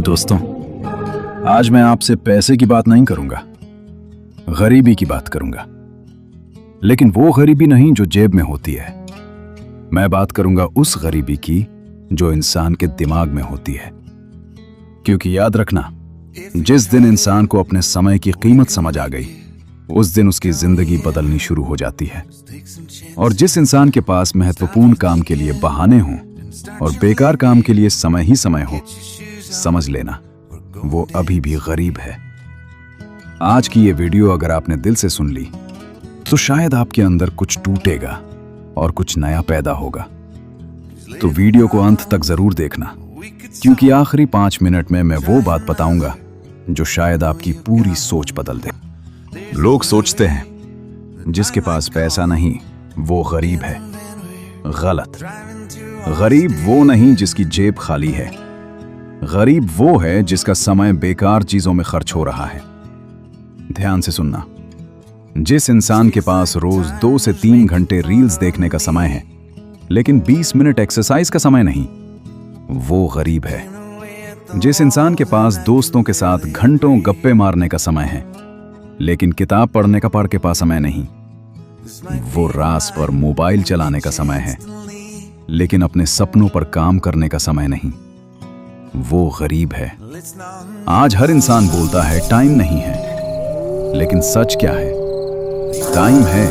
दोस्तों, आज मैं आपसे पैसे की बात नहीं करूंगा, गरीबी की बात करूंगा। लेकिन वो गरीबी नहीं जो जेब में होती है। मैं बात करूंगा उस गरीबी की जो इंसान के दिमाग में होती है। क्योंकि याद रखना, जिस दिन इंसान को अपने समय की कीमत समझ आ गई, उस दिन उसकी जिंदगी बदलनी शुरू हो जाती है। और जिस इंसान के पास महत्वपूर्ण काम के लिए बहाने हों और बेकार काम के लिए समय ही समय हो, समझ लेना वो अभी भी गरीब है। आज की ये वीडियो अगर आपने दिल से सुन ली तो शायद आपके अंदर कुछ टूटेगा और कुछ नया पैदा होगा। तो वीडियो को अंत तक जरूर देखना, क्योंकि आखिरी 5 मिनट में मैं वो बात बताऊंगा जो शायद आपकी पूरी सोच बदल दे। लोग सोचते हैं जिसके पास पैसा नहीं वो गरीब है। गलत। गरीब वो नहीं जिसकी जेब खाली है। गरीब वो है जिसका समय बेकार चीजों में खर्च हो रहा है। ध्यान से सुनना, जिस इंसान के पास रोज 2 से 3 घंटे रील्स देखने का समय है लेकिन 20 मिनट एक्सरसाइज का समय नहीं, वो गरीब है। जिस इंसान के पास दोस्तों के साथ घंटों गप्पे मारने का समय है लेकिन किताब पढ़ने का के पास समय नहीं, वो रात पर मोबाइल चलाने का समय है लेकिन अपने सपनों पर काम करने का समय नहीं, वो गरीब है। आज हर इंसान बोलता है टाइम नहीं है, लेकिन सच क्या है? टाइम है,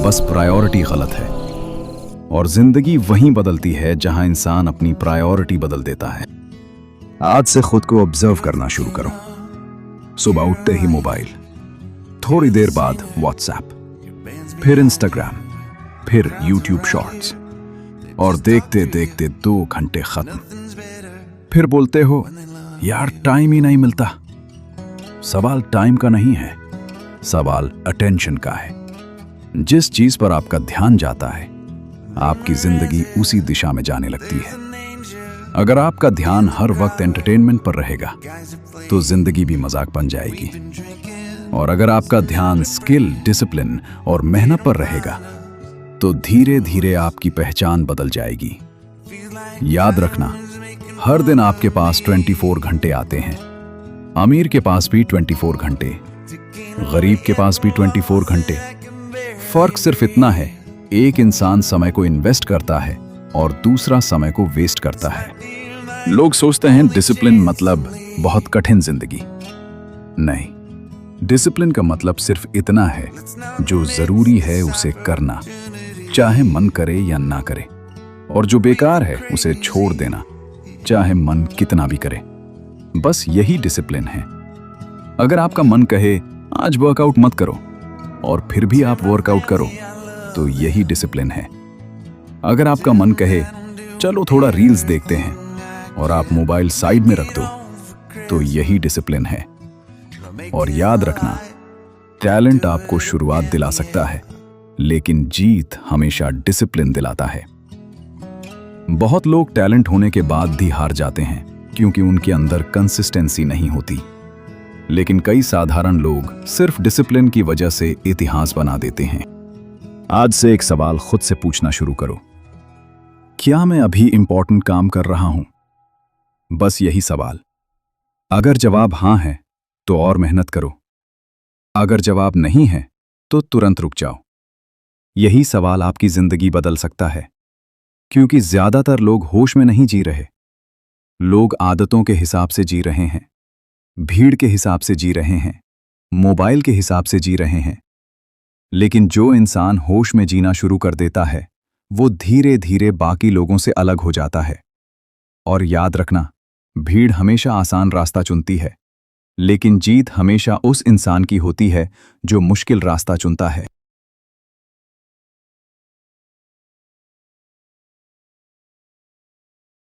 बस प्रायोरिटी गलत है। और जिंदगी वहीं बदलती है जहां इंसान अपनी प्रायोरिटी बदल देता है। आज से खुद को ऑब्जर्व करना शुरू करो। सुबह उठते ही मोबाइल, थोड़ी देर बाद व्हाट्सएप, फिर इंस्टाग्राम, फिर यूट्यूब शॉर्ट्स, और देखते देखते 2 घंटे खत्म। फिर बोलते हो यार टाइम ही नहीं मिलता। सवाल टाइम का नहीं है, सवाल अटेंशन का है। जिस चीज पर आपका ध्यान जाता है, आपकी जिंदगी उसी दिशा में जाने लगती है। अगर आपका ध्यान हर वक्त एंटरटेनमेंट पर रहेगा तो जिंदगी भी मजाक बन जाएगी। और अगर आपका ध्यान स्किल, डिसिप्लिन और मेहनत पर रहेगा तो धीरे धीरे आपकी पहचान बदल जाएगी। याद रखना, हर दिन आपके पास 24 घंटे आते हैं। अमीर के पास भी 24 घंटे, गरीब के पास भी 24 घंटे। फर्क सिर्फ इतना है, एक इंसान समय को इन्वेस्ट करता है और दूसरा समय को वेस्ट करता है। लोग सोचते हैं डिसिप्लिन मतलब बहुत कठिन जिंदगी। नहीं, डिसिप्लिन का मतलब सिर्फ इतना है, जो जरूरी है उसे करना, चाहे मन करे या ना करे। और जो बेकार है उसे छोड़ देना, चाहे मन कितना भी करे। बस यही डिसिप्लिन है। अगर आपका मन कहे आज वर्कआउट मत करो और फिर भी आप वर्कआउट करो, तो यही डिसिप्लिन है। अगर आपका मन कहे चलो थोड़ा रील्स देखते हैं और आप मोबाइल साइड में रख दो, तो यही डिसिप्लिन है। और याद रखना, टैलेंट आपको शुरुआत दिला सकता है, लेकिन जीत हमेशा डिसिप्लिन दिलाता है। बहुत लोग टैलेंट होने के बाद भी हार जाते हैं क्योंकि उनके अंदर कंसिस्टेंसी नहीं होती। लेकिन कई साधारण लोग सिर्फ डिसिप्लिन की वजह से इतिहास बना देते हैं। आज से एक सवाल खुद से पूछना शुरू करो, क्या मैं अभी इंपॉर्टेंट काम कर रहा हूं? बस यही सवाल। अगर जवाब हां है तो और मेहनत करो। अगर जवाब नहीं है तो तुरंत रुक जाओ। यही सवाल आपकी जिंदगी बदल सकता है। क्योंकि ज्यादातर लोग होश में नहीं जी रहे। लोग आदतों के हिसाब से जी रहे हैं, भीड़ के हिसाब से जी रहे हैं, मोबाइल के हिसाब से जी रहे हैं। लेकिन जो इंसान होश में जीना शुरू कर देता है, वो धीरे धीरे बाकी लोगों से अलग हो जाता है। और याद रखना, भीड़ हमेशा आसान रास्ता चुनती है, लेकिन जीत हमेशा उस इंसान की होती है जो मुश्किल रास्ता चुनता है।